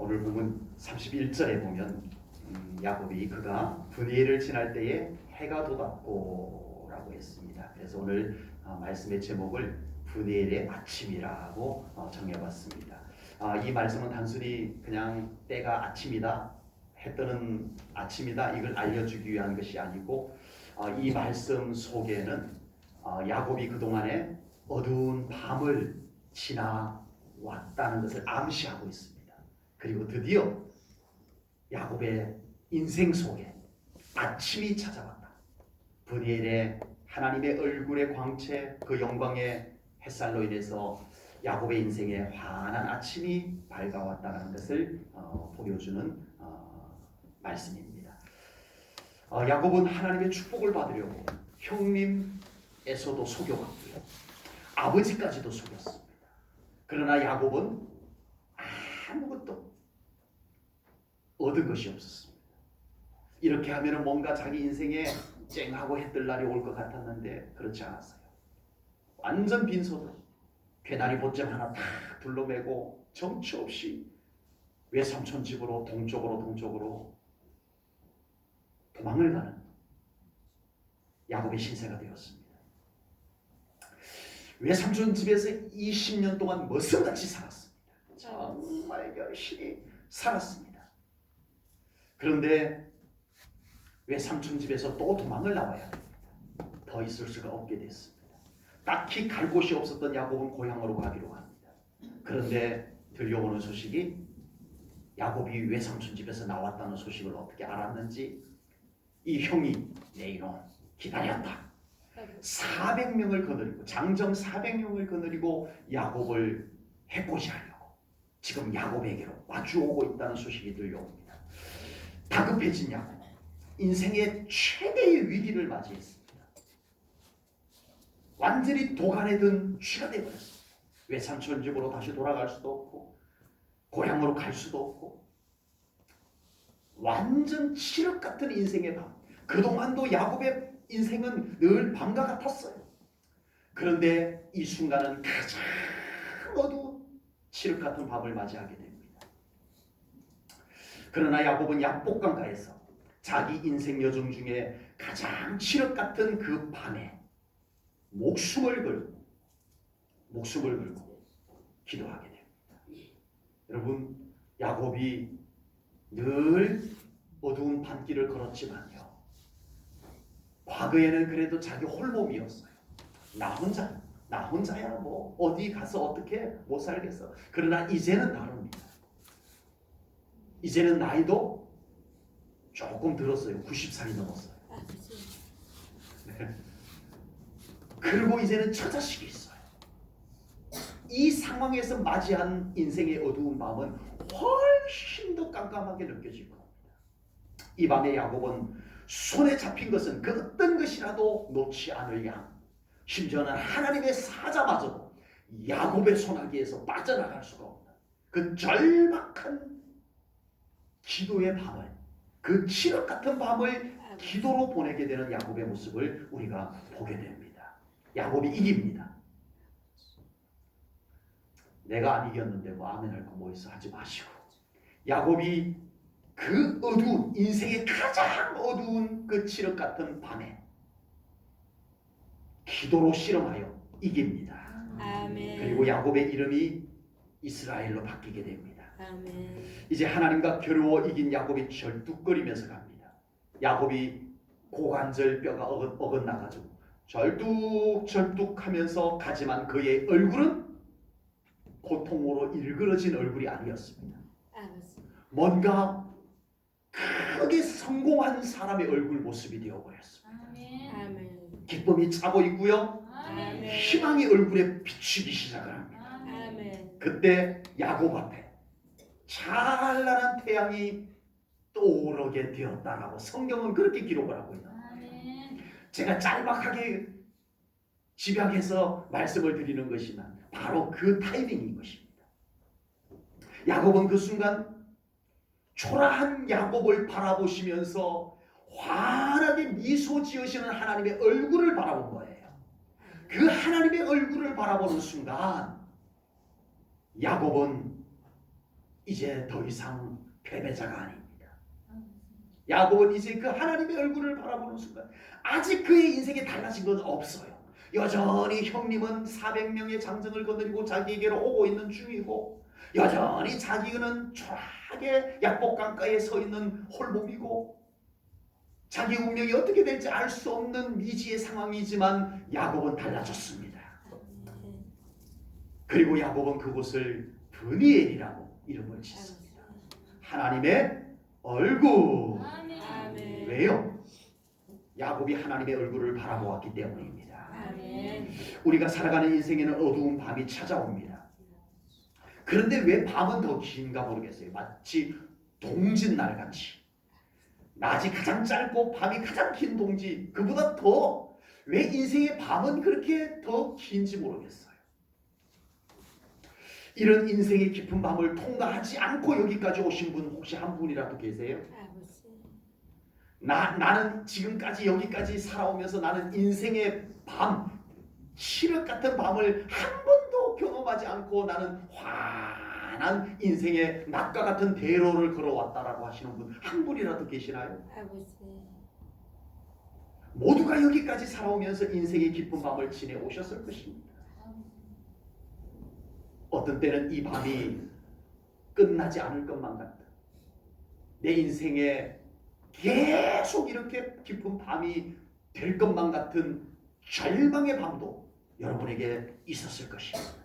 오늘 보면 31절에 보면 야곱이 그가 분이엘을 지날 때에 해가 돋았고 라고 했습니다. 그래서 오늘 말씀의 제목을 분이엘의 아침이라고 정해봤습니다. 이 말씀은 단순히 그냥 때가 아침이다, 해 뜨는 아침이다 이걸 알려주기 위한 것이 아니고 이 말씀 속에는 야곱이 그동안에 어두운 밤을 지나왔다는 것을 암시하고 있습니다. 그리고 드디어 야곱의 인생 속에 아침이 찾아왔다. 분이엘의 하나님의 얼굴의 광채, 그 영광의 햇살로 인해서 야곱의 인생에 환한 아침이 밝아왔다는 것을 보여주는 말씀입니다. 야곱은 하나님의 축복을 받으려고 형님에서도 속여갔고요, 아버지까지도 속였습니다. 그러나 야곱은 아무것도 얻은 것이 없었습니다. 이렇게 하면 뭔가 자기 인생에 쨍하고 해뜰 날이 올 것 같았는데 그렇지 않았어요. 완전 빈소득, 괴나리 보점 하나 탁 둘러매고 정처 없이 외삼촌 집으로 동쪽으로 도망을 가는 야곱의 신세가 되었습니다. 외삼촌 집에서 20년 동안 머슴같이 살았습니다. 정말 열심히 살았습니다. 그런데 외삼촌 집에서 또 도망을 나와야 됩니다. 더 있을 수가 없게 됐습니다. 딱히 갈 곳이 없었던 야곱은 고향으로 가기로 합니다. 그런데 들려오는 소식이 야곱이 외삼촌 집에서 나왔다는 소식을 어떻게 알았는지 이 형이 내 이놈 기다렸다. 400명을 거느리고 장정 400명을 거느리고 야곱을 해코지하려고 지금 야곱에게로 마주오고 있다는 소식이 들려옵니다. 다급해진 야곱, 인생의 최대의 위기를 맞이했습니다. 완전히 도간에 든 쥐가 되어버렸습니다. 외삼촌 집으로 다시 돌아갈 수도 없고 고향으로 갈 수도 없고 완전 칠흑 같은 인생의 밤. 그동안도 야곱의 인생은 늘 밤과 같았어요. 그런데 이 순간은 가장 어두운 칠흑 같은 밤을 맞이하게 됩니다. 그러나 야곱은 약복강가에서 자기 인생 여정 중에 가장 칠흑 같은 그 밤에 목숨을 걸고 기도하게 됩니다. 여러분, 야곱이 늘 어두운 밤길을 걸었지만요, 과거에는 그래도 자기 홀몸이었어요. 나 혼자야 뭐 어디 가서 어떻게 못 살겠어. 그러나 이제는 다릅니다. 이제는 나이도 조금 들었어요. 90살이 넘었어요. 그리고 이제는 처자식이 있어요. 이 상황에서 맞이한 인생의 어두운 밤은 훨씬 더 깜깜하게 느껴질 겁니다. 이 밤에 야곱은 손에 잡힌 것은 그 어떤 것이라도 놓지 않을 양, 심지어는 하나님의 사자마저도 야곱의 손아귀에서 빠져나갈 수가 없는 그 절박한 기도의 밤을, 그 칠흑 같은 밤을 기도로 보내게 되는 야곱의 모습을 우리가 보게 됩니다. 야곱이 이깁니다. 내가 안 이겼는데 뭐 아멘할 거 뭐 있어 하지 마시고, 야곱이 그 어두운 인생의 가장 어두운 그 칠흑 같은 밤에 기도로 실험하여 이깁니다. 아멘. 그리고 야곱의 이름이 이스라엘로 바뀌게 됩니다. 아멘. 이제 하나님과 겨루어 이긴 야곱이 절뚝거리면서 갑니다. 야곱이 고관절 뼈가 어긋나가지고 절뚝절뚝하면서 가지만 그의 얼굴은 고통으로 일그러진 얼굴이 아니었습니다. 뭔가 크게 성공한 사람의 얼굴 모습이 되어버렸습니다. 아멘. 기쁨이 차고 있고요, 아멘. 희망이 얼굴에 비추기 시작을 합니다. 아멘. 그때 야곱 앞에 찬란한 태양이 떠오르게 되었다라고 성경은 그렇게 기록을 하고 있는 거예요. 제가 짤막하게 집약해서 말씀을 드리는 것이면 바로 그 타이밍인 것입니다. 야곱은 그 순간 초라한 야곱을 바라보시면서 환하게 미소 지으시는 하나님의 얼굴을 바라본 거예요. 그 하나님의 얼굴을 바라보는 순간 야곱은 이제 더 이상 패배자가 아닙니다. 야곱은 이제 그 하나님의 얼굴을 바라보는 순간 아직 그의 인생에 달라진 건 없어요. 여전히 형님은 400명의 장정을 거느리고 자기에게로 오고 있는 중이고, 여전히 자기는 초라하게 약복강가에 서 있는 홀몸이고, 자기 운명이 어떻게 될지 알 수 없는 미지의 상황이지만 야곱은 달라졌습니다. 그리고 야곱은 그곳을 브니엘이라고 이름을 짓습니다. 하나님의 얼굴. 아멘. 왜요? 야곱이 하나님의 얼굴을 바라보았기 때문입니다. 아멘. 우리가 살아가는 인생에는 어두운 밤이 찾아옵니다. 그런데 왜 밤은 더 긴가 모르겠어요. 마치 동짓날 같이. 낮이 가장 짧고 밤이 가장 긴 동지, 그보다 더 왜 인생의 밤은 그렇게 더 긴지 모르겠어요. 이런 인생의 깊은 밤을 통과하지 않고 여기까지 오신 분 혹시 한 분이라도 계세요? 아버지. 나는 지금까지 여기까지 살아오면서 나는 인생의 밤, 칠흑 같은 밤을 한 번도 경험하지 않고 나는 환한 인생의 낮과 같은 대로를 걸어왔다라고 하시는 분 한 분이라도 계시나요? 아버지. 모두가 여기까지 살아오면서 인생의 깊은 밤을 지내오셨을 것입니다. 어떤 때는 이 밤이 끝나지 않을 것만 같다. 내 인생에 계속 이렇게 깊은 밤이 될 것만 같은 절망의 밤도 여러분에게 있었을 것입니다.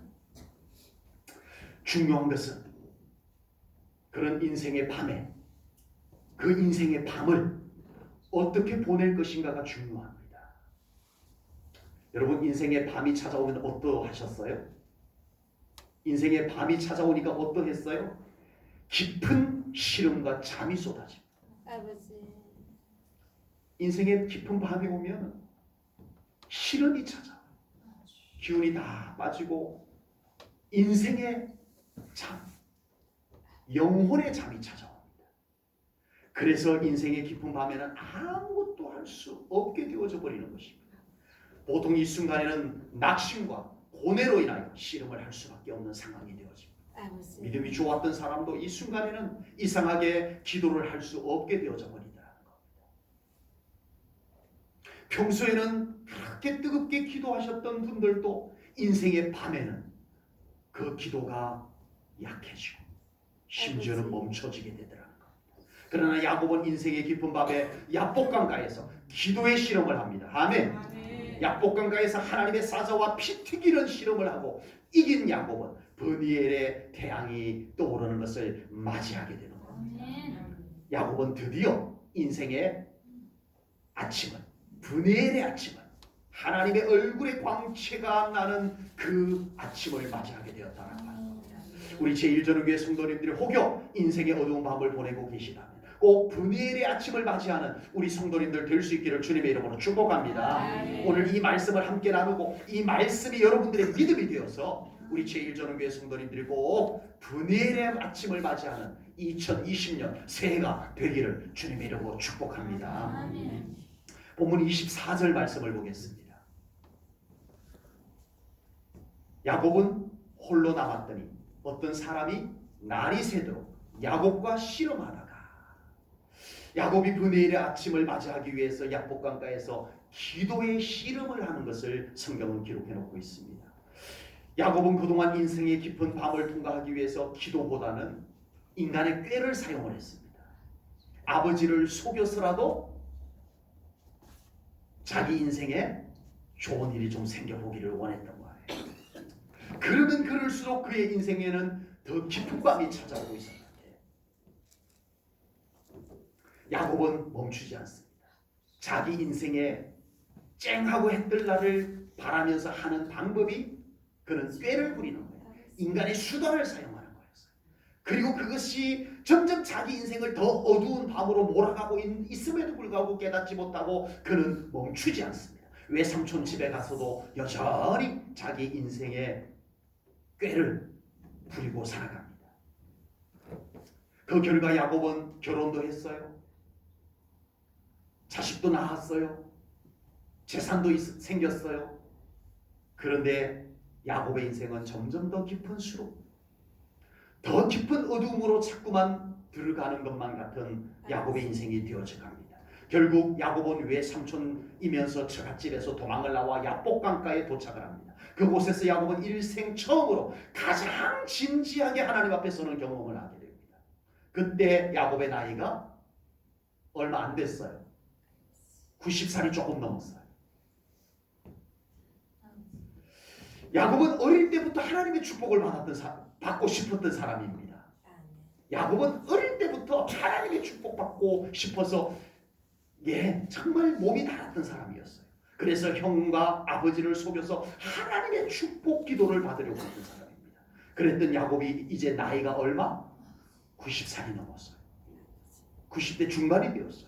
중요한 것은 그런 인생의 밤에 그 인생의 밤을 어떻게 보낼 것인가가 중요합니다. 여러분, 인생의 밤이 찾아오면 어떠하셨어요? 인생의 밤이 찾아오니까 어떠했어요? 깊은 시름과 잠이 쏟아집니다. 아버지. 인생의 깊은 밤이 오면 시름이 찾아와요. 기운이 다 빠지고 인생의 잠, 영혼의 잠이 찾아옵니다. 그래서 인생의 깊은 밤에는 아무것도 할 수 없게 되어져 버리는 것입니다. 보통 이 순간에는 낙심과 고뇌로 인하여 씨름을 할 수밖에 없는 상황이 되어집니다. 아버지. 믿음이 좋았던 사람도 이 순간에는 이상하게 기도를 할 수 없게 되어져 버린다는 겁니다. 평소에는 그렇게 뜨겁게 기도하셨던 분들도 인생의 밤에는 그 기도가 약해지고 심지어는 멈춰지게 되더라는 겁니다. 그러나 야곱은 인생의 깊은 밤에 약복강가에서 기도의 실험을 합니다. 아멘. 약복강가에서 하나님의 사자와 피 튀기는 실험을 하고 이긴 야곱은 브니엘의 태양이 떠오르는 것을 맞이하게 되는 겁니다. 야곱은 드디어 인생의 아침을, 브니엘의 아침을, 하나님의 얼굴의 광채가 나는 그 아침을 맞이하게 되었다는 겁니다. 우리 제1전후교회 성도님들이 혹여 인생의 어두운 밤을 보내고 계시다면 꼭 브니엘의 아침을 맞이하는 우리 성도님들 될 수 있기를 주님의 이름으로 축복합니다. 오늘 이 말씀을 함께 나누고 이 말씀이 여러분들의 믿음이 되어서 우리 제1전후교회 성도님들이 꼭 브니엘의 아침을 맞이하는 2020년 새해가 되기를 주님의 이름으로 축복합니다. 본문 24절 말씀을 보겠습니다. 야곱은 홀로 남았더니 어떤 사람이 날이 새도록 야곱과 씨름하다가, 야곱이 브니엘의 아침을 맞이하기 위해서 약복강가에서 기도의 씨름을 하는 것을 성경은 기록해 놓고 있습니다. 야곱은 그동안 인생의 깊은 밤을 통과하기 위해서 기도보다는 인간의 꾀를 사용을 했습니다. 아버지를 속여서라도 자기 인생에 좋은 일이 좀 생겨보기를 원했던 거예요. 그러면 그럴수록 그의 인생에는 더 깊은 밤이 찾아오고 있었는데 야곱은 멈추지 않습니다. 자기 인생에 쨍하고 해뜰 날을 바라면서 하는 방법이 그는 꾀를 부리는 거예요. 인간의 수단을 사용하는 거였어요. 그리고 그것이 점점 자기 인생을 더 어두운 밤으로 몰아가고 있음에도 불구하고 깨닫지 못하고 그는 멈추지 않습니다. 외삼촌 집에 가서도 여전히 자기 인생의 꾀를 부리고 살아갑니다. 그 결과 야곱은 결혼도 했어요. 자식도 낳았어요. 재산도 생겼어요. 그런데 야곱의 인생은 점점 더 깊은 수로 더 깊은 어두움으로 자꾸만 들어가는 것만 같은 야곱의 인생이 되어져 갑니다. 결국 야곱은 외삼촌이면서 처갓집에서 도망을 나와 야복강가에 도착을 합니다. 그곳에서 야곱은 일생 처음으로 가장 진지하게 하나님 앞에 서는 경험을 하게 됩니다. 그때 야곱의 나이가 얼마 안 됐어요. 90살이 조금 넘었어요. 야곱은 어릴 때부터 하나님의 축복을 받고 싶었던 사람입니다. 야곱은 어릴 때부터 하나님의 축복받고 싶어서 정말 몸이 달았던 사람이었어요. 그래서 형과 아버지를 속여서 하나님의 축복 기도를 받으려고 했던 사람입니다. 그랬던 야곱이 이제 나이가 얼마? 90살이 넘었어요. 90대 중반이 되었어요.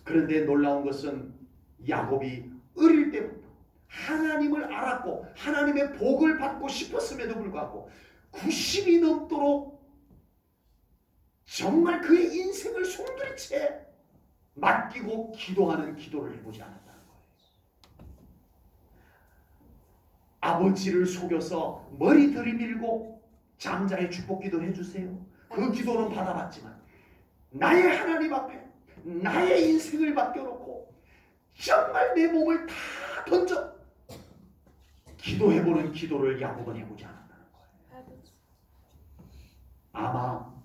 그런데 놀라운 것은 야곱이 어릴 때부터 하나님을 알았고 하나님의 복을 받고 싶었음에도 불구하고 90이 넘도록 정말 그의 인생을 송두리째 맡기고 기도하는 기도를 해보지 않았다는 거예요. 아버지를 속여서 머리 들이밀고 장자의 축복 기도 해주세요. 그 기도는 받아봤지만 나의 하나님 앞에 나의 인생을 맡겨놓고 정말 내 몸을 다 던져 기도해보는 기도를 야곱은 해보지 않았다는 거예요. 아마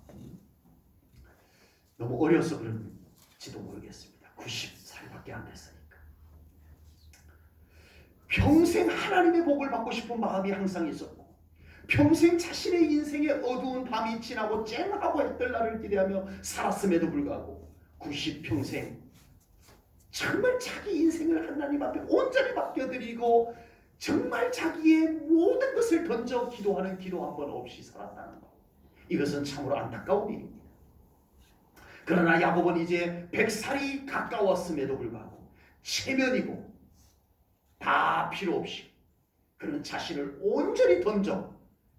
너무 어려서 그런지도 모르겠습니다. 90살밖에 안 됐으니까. 평생 하나님의 복을 받고 싶은 마음이 항상 있었고 평생 자신의 인생의 어두운 밤이 지나고 쨍하고 해뜰 날을 기대하며 살았음에도 불구하고 90평생 정말 자기 인생을 하나님 앞에 온전히 맡겨드리고 정말 자기의 모든 것을 던져 기도하는 기도 한 번 없이 살았다는 것. 이것은 참으로 안타까운 일입니다. 그러나 야곱은 이제 100살이 가까웠음에도 불구하고 체면이고 다 필요 없이 그는 자신을 온전히 던져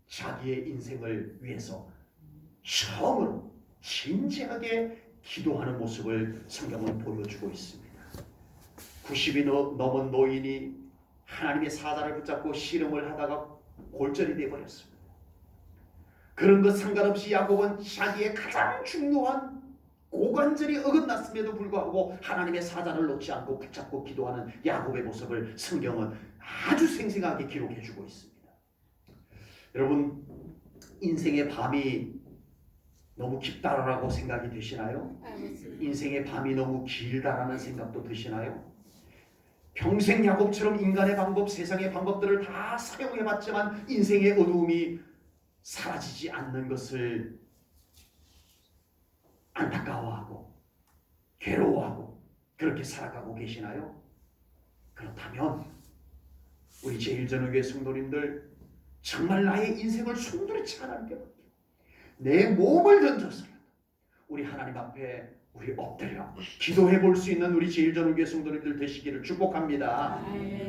자기의 인생을 위해서 처음으로 진지하게 기도하는 모습을 성경은 보여주고 있습니다. 90이 넘은 노인이 하나님의 사자를 붙잡고 씨름을 하다가 골절이 되어버렸습니다. 그런 것 상관없이 야곱은 자기의 가장 중요한 고관절이 어긋났음에도 불구하고 하나님의 사자를 놓지 않고 붙잡고 기도하는 야곱의 모습을 성경은 아주 생생하게 기록해주고 있습니다. 여러분, 인생의 밤이 너무 깊다라고 생각이 드시나요? 인생의 밤이 너무 길다라는 생각도 드시나요? 평생 야곱처럼 인간의 방법, 세상의 방법들을 다 사용해봤지만 인생의 어두움이 사라지지 않는 것을 안타까워하고 괴로워하고 그렇게 살아가고 계시나요? 그렇다면 우리 제1전후교회 성도님들 정말 나의 인생을 송두리째 하나님께 내 몸을 던져서 우리 하나님 앞에 우리 엎드려 기도해 볼 수 있는 우리 제1전후교회 성도님들 되시기를 축복합니다.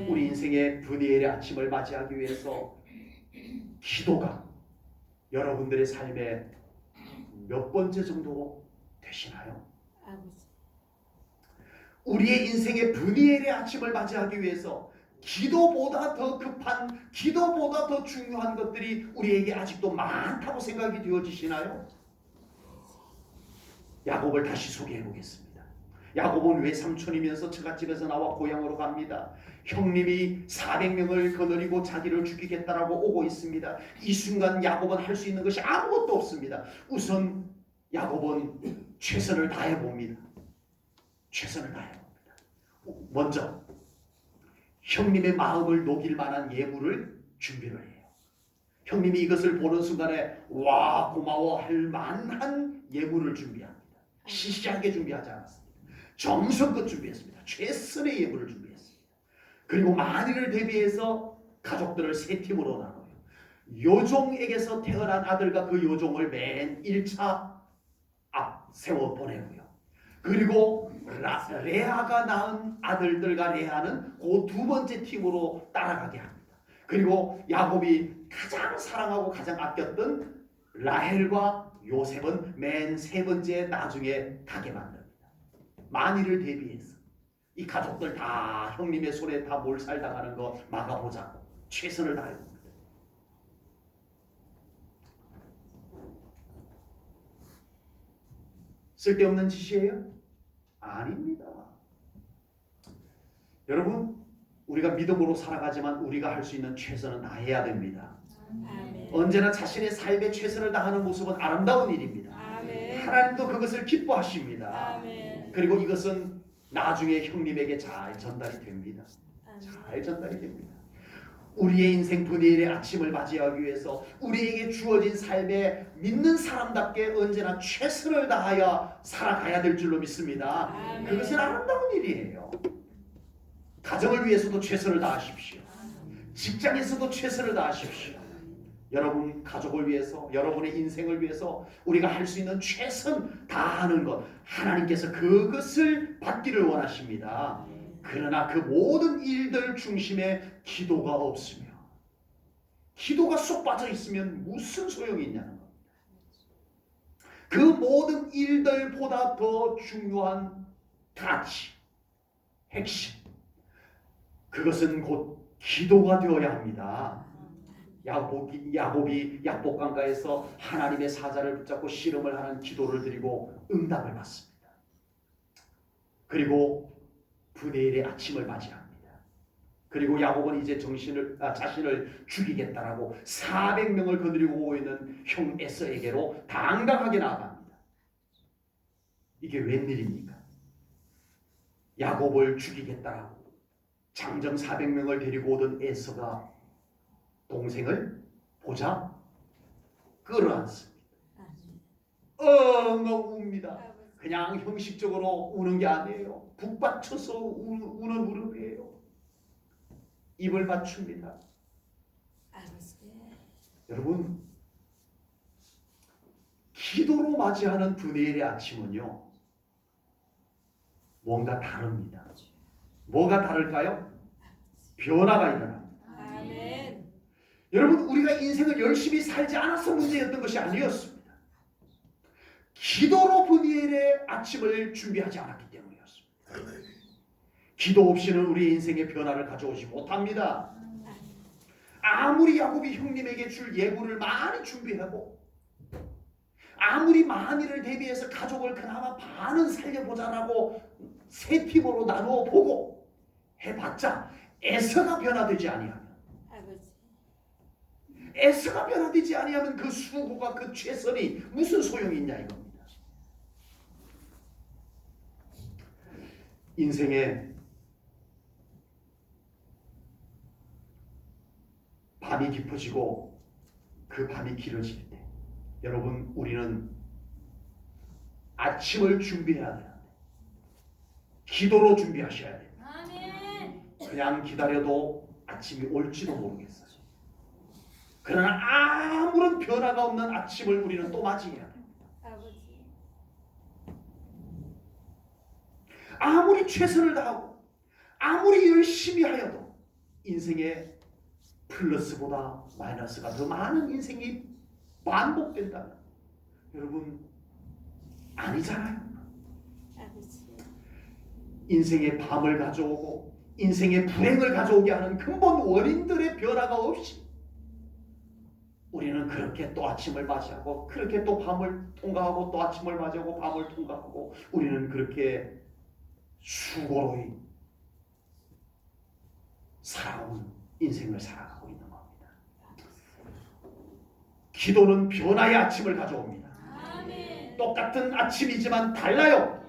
우리 인생의 분이엘의 아침을 맞이하기 위해서 기도가 여러분들의 삶에 몇 번째 정도 되시나요? 우리의 인생의 분이엘의 아침을 맞이하기 위해서 기도보다 더 급한, 기도보다 더 중요한 것들이 우리에게 아직도 많다고 생각이 되어지시나요? 야곱을 다시 소개해 보겠습니다. 야곱은 외삼촌이면서 처갓집에서 나와 고향으로 갑니다. 형님이 400명을 거느리고 자기를 죽이겠다라고 오고 있습니다. 이 순간 야곱은 할 수 있는 것이 아무것도 없습니다. 우선 야곱은 최선을 다해 봅니다. 최선을 다해 봅니다. 먼저 형님의 마음을 녹일 만한 예물을 준비를 해요. 형님이 이것을 보는 순간에 와 고마워할 만한 예물을 준비합니다. 시시하게 준비하지 않았습니다. 정성껏 준비했습니다. 최선의 예물을 준비했습니다. 그리고 만일을 대비해서 가족들을 세 팀으로 나눠요. 요종에게서 태어난 아들과 그 요종을 맨 1차 앞 세워 보내고요. 그리고 레아가 낳은 아들들과 레아는 그 두 번째 팀으로 따라가게 합니다. 그리고 야곱이 가장 사랑하고 가장 아꼈던 라헬과 요셉은 맨 세 번째 나중에 가게 만듭니다. 만일을 대비해서 이 가족들 다 형님의 손에 다 몰살당하는 거 막아보자고 최선을 다해봅니다. 쓸데없는 짓이에요? 아닙니다. 여러분, 우리가 믿음으로 살아가지만 우리가 할 수 있는 최선은 다해야 됩니다. 아멘. 언제나 자신의 삶에 최선을 다하는 모습은 아름다운 일입니다. 아멘. 하나님도 그것을 기뻐하십니다. 아멘. 그리고 이것은 나중에 형님에게 잘 전달이 됩니다. 아멘. 잘 전달이 됩니다. 우리의 인생 분해일의 아침을 맞이하기 위해서 우리에게 주어진 삶에 믿는 사람답게 언제나 최선을 다하여 살아가야 될 줄로 믿습니다. 아멘. 그것은 아름다운 일이에요. 가정을 위해서도 최선을 다하십시오. 직장에서도 최선을 다하십시오. 여러분 가족을 위해서, 여러분의 인생을 위해서 우리가 할 수 있는 최선 다하는 것, 하나님께서 그것을 받기를 원하십니다. 그러나 그 모든 일들 중심에 기도가 없으며, 기도가 쏙 빠져 있으면 무슨 소용이 있냐는 겁니다. 그 모든 일들보다 더 중요한 가치, 핵심, 그것은 곧 기도가 되어야 합니다. 야곱이 약복강가에서 하나님의 사자를 붙잡고 씨름을 하는 기도를 드리고 응답을 받습니다. 그리고 분해일의 아침을 맞이합니다. 그리고 야곱은 이제 자신을 죽이겠다라고 400명을 거느리고 오고 있는 형 에서에게로 당당하게 나아갑니다. 이게 웬일입니까? 야곱을 죽이겠다라고 장정 400명을 데리고 오던 에서가 동생을 보자 끌어안습니다. 엉엉 웁니다. 그냥 형식적으로 우는 게 아니에요. 북받쳐서 우는 울음이에요. 입을 맞춥니다. 여러분, 기도로 맞이하는 분해일의 아침은요, 뭔가 다릅니다. 뭐가 다를까요? 변화가 일어납니다. 아멘. 여러분, 우리가 인생을 열심히 살지 않아서 문제였던 것이 아니었습니다. 기도로 분해일의 아침을 준비하지 않았기 때문이었습니다. 기도 없이는 우리 인생의 변화를 가져오지 못합니다. 아무리 야곱이 형님에게 줄 예물을 많이 준비하고 아무리 만일을 대비해서 가족을 그나마 반은 살려보자라고 세 팀으로 나누어 보고 해봤자 에서가 변화되지 아니하면, 에서가 변화되지 아니하면 그 수고가, 그 최선이 무슨 소용이 있냐 이겁니다. 인생에 밤이 깊어지고 그 밤이 길어질 때, 여러분, 우리는 아침을 준비해야 되는데 기도로 준비하셔야 돼요. 그냥 기다려도 아침이 올지도 모르겠어요. 그러나 아무런 변화가 없는 아침을 우리는 또 맞이해야 돼요. 아무리 최선을 다하고 아무리 열심히 하여도 인생에 플러스보다 마이너스가 더 많은 인생이 반복된다면, 여러분, 아니잖아요. 인생의 밤을 가져오고 인생의 불행을 가져오게 하는 근본 원인들의 변화가 없이 우리는 그렇게 또 아침을 맞이하고 그렇게 또 밤을 통과하고 또 아침을 맞이하고 밤을 통과하고 우리는 그렇게 수고로이 살아온 인생을 살아가고 있는 겁니다. 기도는 변화의 아침을 가져옵니다. 똑같은 아침이지만 달라요.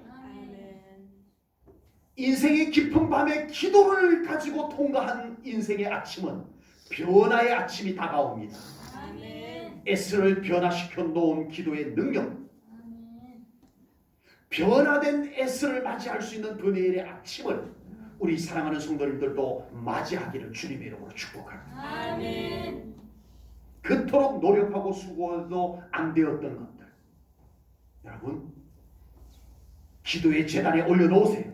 인생의 깊은 밤에 기도를 가지고 통과한 인생의 아침은 변화의 아침이 다가옵니다. 에스를 변화시켜 놓은 기도의 능력, 변화된 에스를 맞이할 수 있는 분해일의 아침을 우리 사랑하는 성도님들도 맞이하기를 주님의 이름으로 축복합니다. 그토록 노력하고 수고해도 안 되었던 것들, 여러분, 기도의 제단에 올려놓으세요.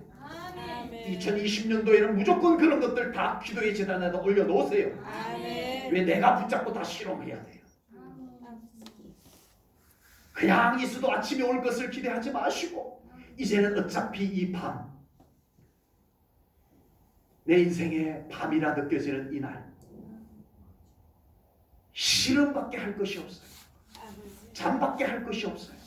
2020년도에는 무조건 그런 것들 다 기도의 제단에다 올려놓으세요. 왜 내가 붙잡고 다 실험해야 돼요? 그냥 있어도 아침이 올 것을 기대하지 마시고, 이제는 어차피 이 밤, 내 인생의 밤이라 느껴지는 이날, 실험밖에 할 것이 없어요. 잠밖에 할 것이 없어요.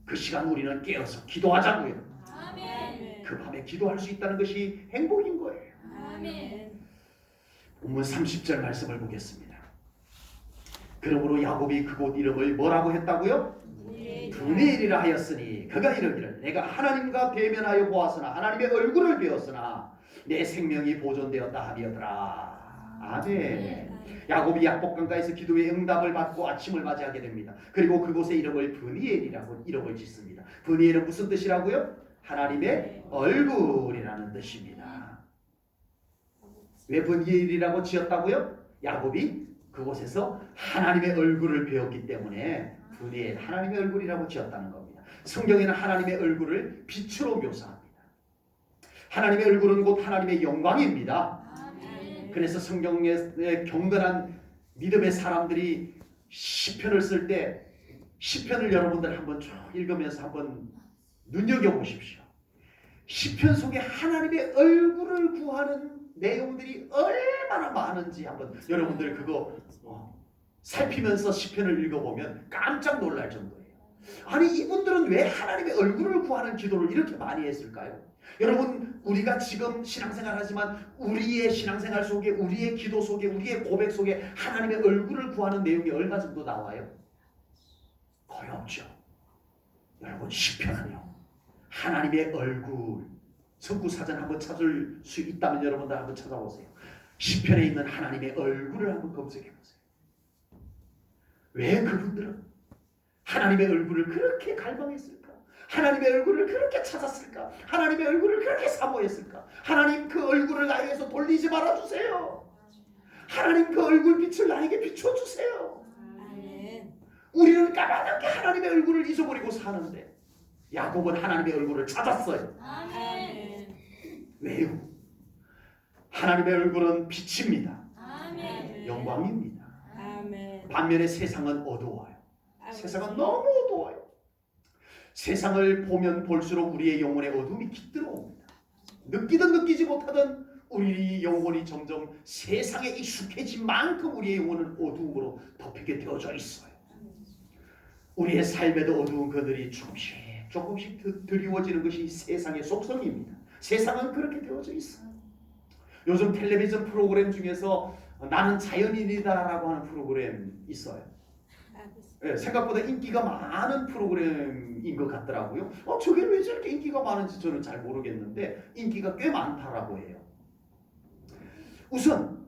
그 시간 우리는 깨어서 기도하자고요. 아멘. 그 밤에 기도할 수 있다는 것이 행복인 거예요. 아멘. 본문 30절 말씀을 보겠습니다. 그러므로 야곱이 그곳 이름을 뭐라고 했다고요? 브니엘이라 하였으니 그가 이르기를 내가 하나님과 대면하여 보았으나 하나님의 얼굴을 배웠으나 내 생명이 보존되었다 하리어더라. 아멘. 야곱이 약복강가에서 기도의 응답을 받고 아침을 맞이하게 됩니다. 그리고 그곳의 이름을 브니엘이라고 이름을 짓습니다. 브니엘은 무슨 뜻이라고요? 하나님의 얼굴이라는 뜻입니다. 왜 브니엘이라고 지었다고요? 야곱이 그곳에서 하나님의 얼굴을 배웠기 때문에 브니엘, 하나님의 얼굴이라고 지었다는 겁니다. 성경에는 하나님의 얼굴을 빛으로 묘사합니다. 하나님의 얼굴은 곧 하나님의 영광입니다. 그래서 성경에 경건한 믿음의 사람들이 시편을 쓸 때 시편을 여러분들 한번 쭉 읽으면서 한번 눈여겨보십시오. 시편 속에 하나님의 얼굴을 구하는 내용들이 얼마나 많은지 한번 여러분들 그거 살피면서 시편을 읽어보면 깜짝 놀랄 정도예요. 아니 이분들은 왜 하나님의 얼굴을 구하는 기도를 이렇게 많이 했을까요? 여러분 우리가 지금 신앙생활 하지만 우리의 신앙생활 속에 우리의 기도 속에 우리의 고백 속에 하나님의 얼굴을 구하는 내용이 얼마 정도 나와요? 거의 없죠. 여러분 시편은요 하나님의 얼굴 성구사전 한번 찾을 수 있다면 여러분들 한번 찾아보세요. 시편에 있는 하나님의 얼굴을 한번 검색해보세요. 왜 그분들은 하나님의 얼굴을 그렇게 갈망했을까? 하나님의 얼굴을 그렇게 찾았을까? 하나님의 얼굴을 그렇게 사모했을까? 하나님 그 얼굴을 나에게서 돌리지 말아주세요. 하나님 그 얼굴빛을 나에게 비춰주세요. 아멘. 우리는 까마득히 하나님의 얼굴을 잊어버리고 사는데 야곱은 하나님의 얼굴을 찾았어요. 아멘. 왜요? 하나님의 얼굴은 빛입니다. 아멘. 영광입니다. 아멘. 반면에 세상은 어두워요. 아버지. 세상은 너무 어두워요. 세상을 보면 볼수록 우리의 영혼에 어둠이 깃들어옵니다. 느끼든 느끼지 못하든 우리 영혼이 점점 세상에 익숙해진 만큼 우리의 영혼은 어두움으로 덮이게 되어져 있어요. 우리의 삶에도 어두운 그들이 조금씩 드리워지는 것이 세상의 속성입니다. 세상은 그렇게 되어져 있어요. 요즘 텔레비전 프로그램 중에서 나는 자연인이다라고 하는 프로그램 있어요. 예, 생각보다 인기가 많은 프로그램인 것 같더라고요. 저게 왜 저렇게 인기가 많은지 저는 잘 모르겠는데 인기가 꽤 많다라고 해요. 우선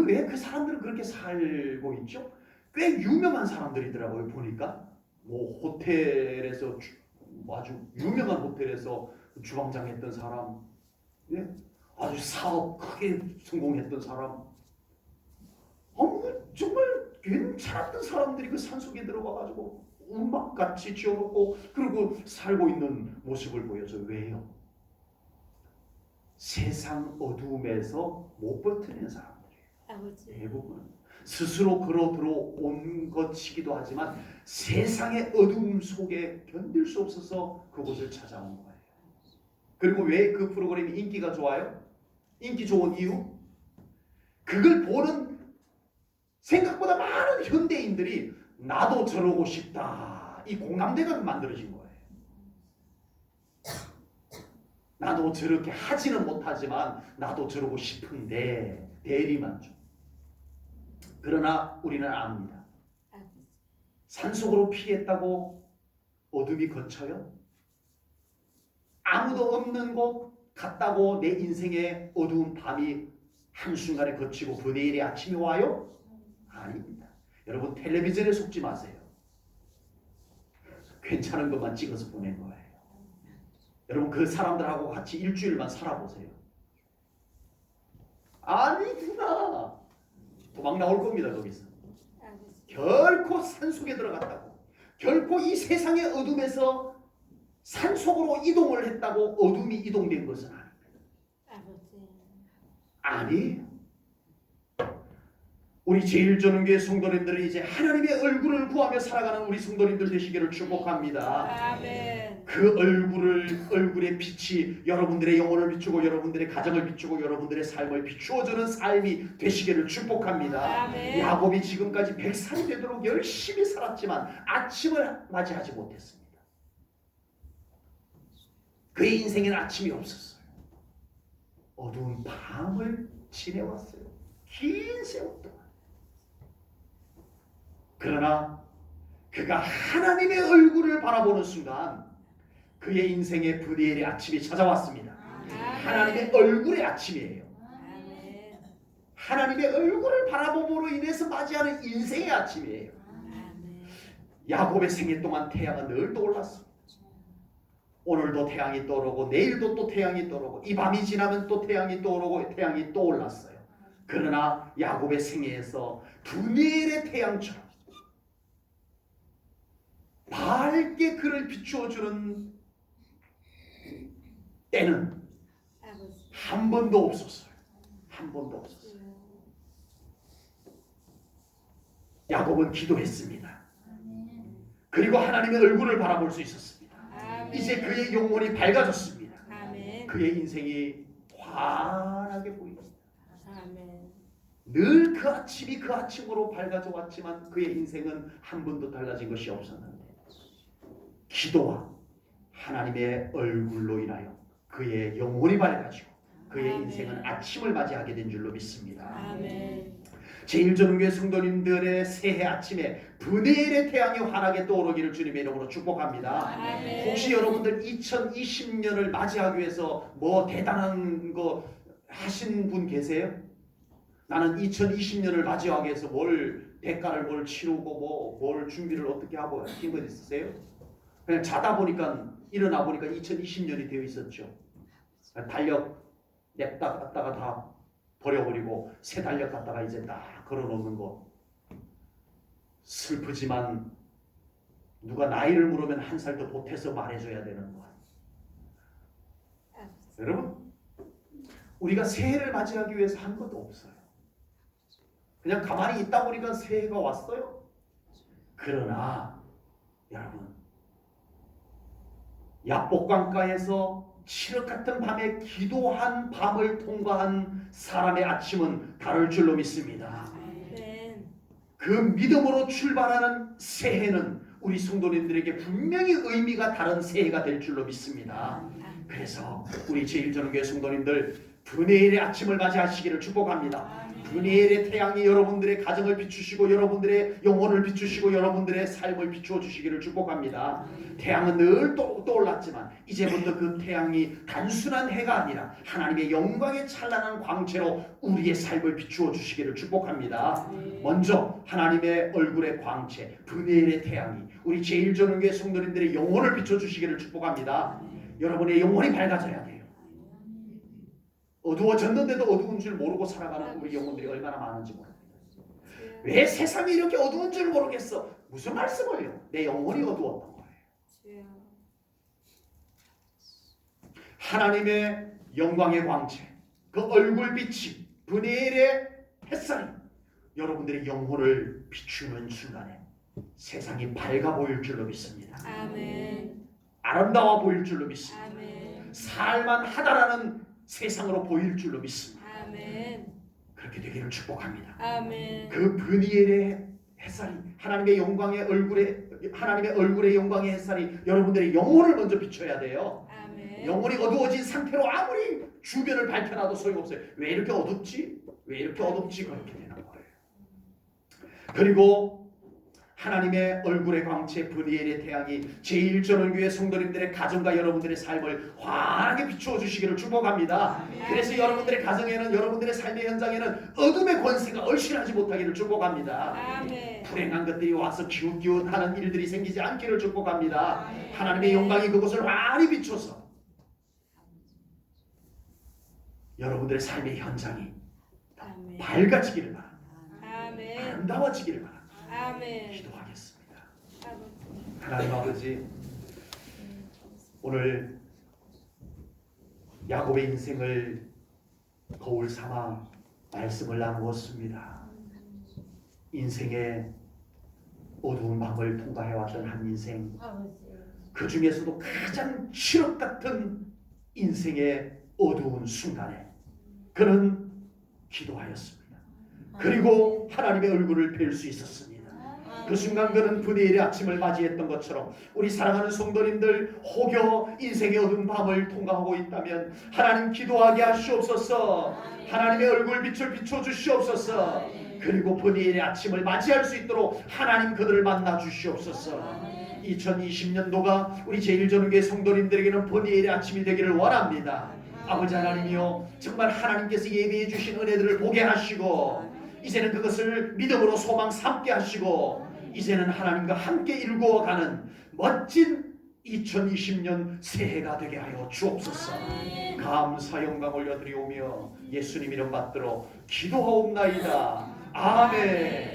왜 그 사람들은 그렇게 살고 있죠? 꽤 유명한 사람들이더라고요. 보니까 뭐 호텔에서 아주 유명한 호텔에서 주방장 했던 사람, 예? 아주 사업 크게 성공했던 사람, 정말 괜찮았던 사람들이 그 산속에 들어가가지고 음악같이 지어놓고 그리고 살고 있는 모습을 보여줘요. 왜요? 세상 어두움에서 못 버티는 사람들이에요. 아버지. 대부분은 스스로 걸어 들어온 것이기도 하지만 세상의 어두움 속에 견딜 수 없어서 그곳을 찾아온 거예요. 그리고 왜 그 프로그램이 인기가 좋아요? 인기 좋은 이유? 그걸 보는 생각보다 많은 현대인들이 나도 저러고 싶다. 이 공감대가 만들어진 거예요. 나도 저렇게 하지는 못하지만 나도 저러고 싶은데 대리만족. 그러나 우리는 압니다. 산속으로 피했다고 어둠이 거쳐요? 아무도 없는 곳 갔다고 내 인생의 어두운 밤이 한순간에 거치고 그 내일의 아침이 와요? 아닙니다. 여러분 텔레비전에 속지 마세요. 괜찮은 것만 찍어서 보낸 거예요. 여러분 그 사람들하고 같이 일주일만 살아보세요. 아니구나. 도망 나올 겁니다. 거기서. 결코 산속에 들어갔다고. 결코 이 세상의 어둠에서 산속으로 이동을 했다고 어둠이 이동된 것은 아닙니다. 아니에요. 우리 제일전능교회 성도님들은 이제 하나님의 얼굴을 구하며 살아가는 우리 성도님들 되시기를 축복합니다. 아멘. 그 얼굴의 빛이 여러분들의 영혼을 비추고 여러분들의 가정을 비추고 여러분들의 삶을 비추어주는 삶이 되시기를 축복합니다. 아멘. 야곱이 지금까지 100살이 되도록 열심히 살았지만 아침을 맞이하지 못했습니다. 그의 인생에는 아침이 없었어요. 어두운 밤을 지내왔어요. 긴 세월 동안. 그러나 그가 하나님의 얼굴을 바라보는 순간 그의 인생의 브디엘의 아침이 찾아왔습니다. 하나님의 얼굴의 아침이에요. 아멘. 하나님의 얼굴을 바라봄으로 인해서 맞이하는 인생의 아침이에요. 아멘. 야곱의 생애 동안 태양은 늘 떠올랐습니다. 오늘도 태양이 떠오르고 내일도 또 태양이 떠오르고 이 밤이 지나면 또 태양이 떠오르고 태양이 떠올랐어요. 그러나 야곱의 생애에서 두니엘의 태양처럼 밝게 그를 비추어주는 때는 아버지. 한 번도 없었어요. 한 번도 없었어요. 야곱은 기도했습니다. 그리고 하나님의 얼굴을 바라볼 수 있었습니다. 아멘. 이제 그의 영혼이 밝아졌습니다. 아멘. 그의 인생이 환하게 보입니다. 아멘. 늘 그 아침이 그 아침으로 밝아져 왔지만 그의 인생은 한 번도 달라진 것이 없었는데 기도와 하나님의 얼굴로 인하여 그의 영혼이 밝아지고 그의 아멘. 인생은 아침을 맞이하게 된 줄로 믿습니다. 아멘. 제1전교회 성도님들의 새해 아침에 브디엘의 태양이 환하게 떠오르기를 주님의 이름으로 축복합니다. 아멘. 혹시 여러분들 2020년을 맞이하기 위해서 뭐 대단한 거 하신 분 계세요? 나는 2020년을 맞이하기 위해서 뭘 대가를 뭘 치르고 뭘 준비를 어떻게 하고 하신 분 있으세요? 그냥 자다 보니까 일어나 보니까 2020년이 되어 있었죠. 달력 냅다 갖다가 다 버려버리고 새 달력 갖다가 이제 딱 걸어놓는 거. 슬프지만 누가 나이를 물으면 한 살 더 보태서 말해줘야 되는 거. 여러분, 우리가 새해를 맞이하기 위해서 한 것도 없어요. 그냥 가만히 있다 보니까 새해가 왔어요. 그러나 여러분, 야복강가에서 칠흑 같은 밤에 기도한 밤을 통과한 사람의 아침은 다를 줄로 믿습니다. 아멘. 그 믿음으로 출발하는 새해는 우리 성도님들에게 분명히 의미가 다른 새해가 될 줄로 믿습니다. 그래서 우리 제1전교회 성도님들 브니엘의 아침을 맞이하시기를 축복합니다. 브니엘의 태양이 여러분들의 가정을 비추시고 여러분들의 영혼을 비추시고 여러분들의 삶을 비추어 주시기를 축복합니다. 태양은 늘 떠올랐지만 이제부터 그 태양이 단순한 해가 아니라 하나님의 영광의 찬란한 광채로 우리의 삶을 비추어 주시기를 축복합니다. 먼저 하나님의 얼굴의 광채 브니엘의 태양이 우리 제1전교회 성도님들의 영혼을 비춰 주시기를 축복합니다. 여러분의 영혼이 밝아져야 돼요. 어두워졌는데도 어두운 줄 모르고 살아가는 우리 영혼들이 얼마나 많은지 모릅니다. 왜 세상이 이렇게 어두운 줄 모르겠어? 무슨 말씀을요? 내 영혼이 어두웠던 거예요. 하나님의 영광의 광채, 그 얼굴빛이 브니엘의 햇살이 여러분들의 영혼을 비추는 순간에 세상이 밝아 보일 줄로 믿습니다. 아멘. 아름다워 보일 줄로 믿습니다. 아멘. 살만하다라는 세상으로 보일 줄로 믿습니다. 아멘. 그렇게 되기를 축복합니다. 아멘. 그 브니엘의 햇살이 하나님의 얼굴의 영광의 햇살이 여러분들의 영혼을 먼저 비춰야 돼요. 아멘. 영혼이 어두워진 상태로 아무리 주변을 밝혀놔도 소용없어요. 왜 이렇게 어둡지? 왜 이렇게 어둡지? 그렇게 되는 거예요. 그리고 하나님의 얼굴의 광채 브니엘의 태양이 제1전원교회 성도님들의 가정과 여러분들의 삶을 환하게 비추어 주시기를 축복합니다. 그래서 여러분들의 가정에는 여러분들의 삶의 현장에는 어둠의 권세가 얼씬하지 못하기를 축복합니다. 아멘. 불행한 것들이 와서 기웃기웃하는 일들이 생기지 않기를 축복합니다. 하나님의 영광이 그곳을 환히 비춰서 여러분들의 삶의 현장이 아멘. 밝아지기를 바랍니다. 아멘. 아름다워지기를 바랍니다. 아멘. 기도하겠습니다. 아버지. 하나님 아버지, 오늘 야곱의 인생을 거울 삼아 말씀을 나누었습니다. 인생의 어두운 밤을 통과해왔던 한 인생, 그 중에서도 가장 칠흑 같은 인생의 어두운 순간에 그는 기도하였습니다. 그리고 하나님의 얼굴을 뵐 수 있었습니다. 그 순간 그는 분이엘의 아침을 맞이했던 것처럼 우리 사랑하는 성도님들 혹여 인생의 어두운 밤을 통과하고 있다면 하나님 기도하게 하시옵소서. 하나님의 얼굴 빛을 비춰주시옵소서. 그리고 분이엘의 아침을 맞이할 수 있도록 하나님 그들을 만나 주시옵소서. 2020년도가 우리 제1전후교회 성도님들에게는 분이엘의 아침이 되기를 원합니다. 아버지 하나님이여, 정말 하나님께서 예비해 주신 은혜들을 보게 하시고 이제는 그것을 믿음으로 소망 삼게 하시고 이제는 하나님과 함께 일구어가는 멋진 2020년 새해가 되게 하여 주옵소서. 감사 영광 올려드리오며 예수님 이름 받들어 기도하옵나이다. 아멘.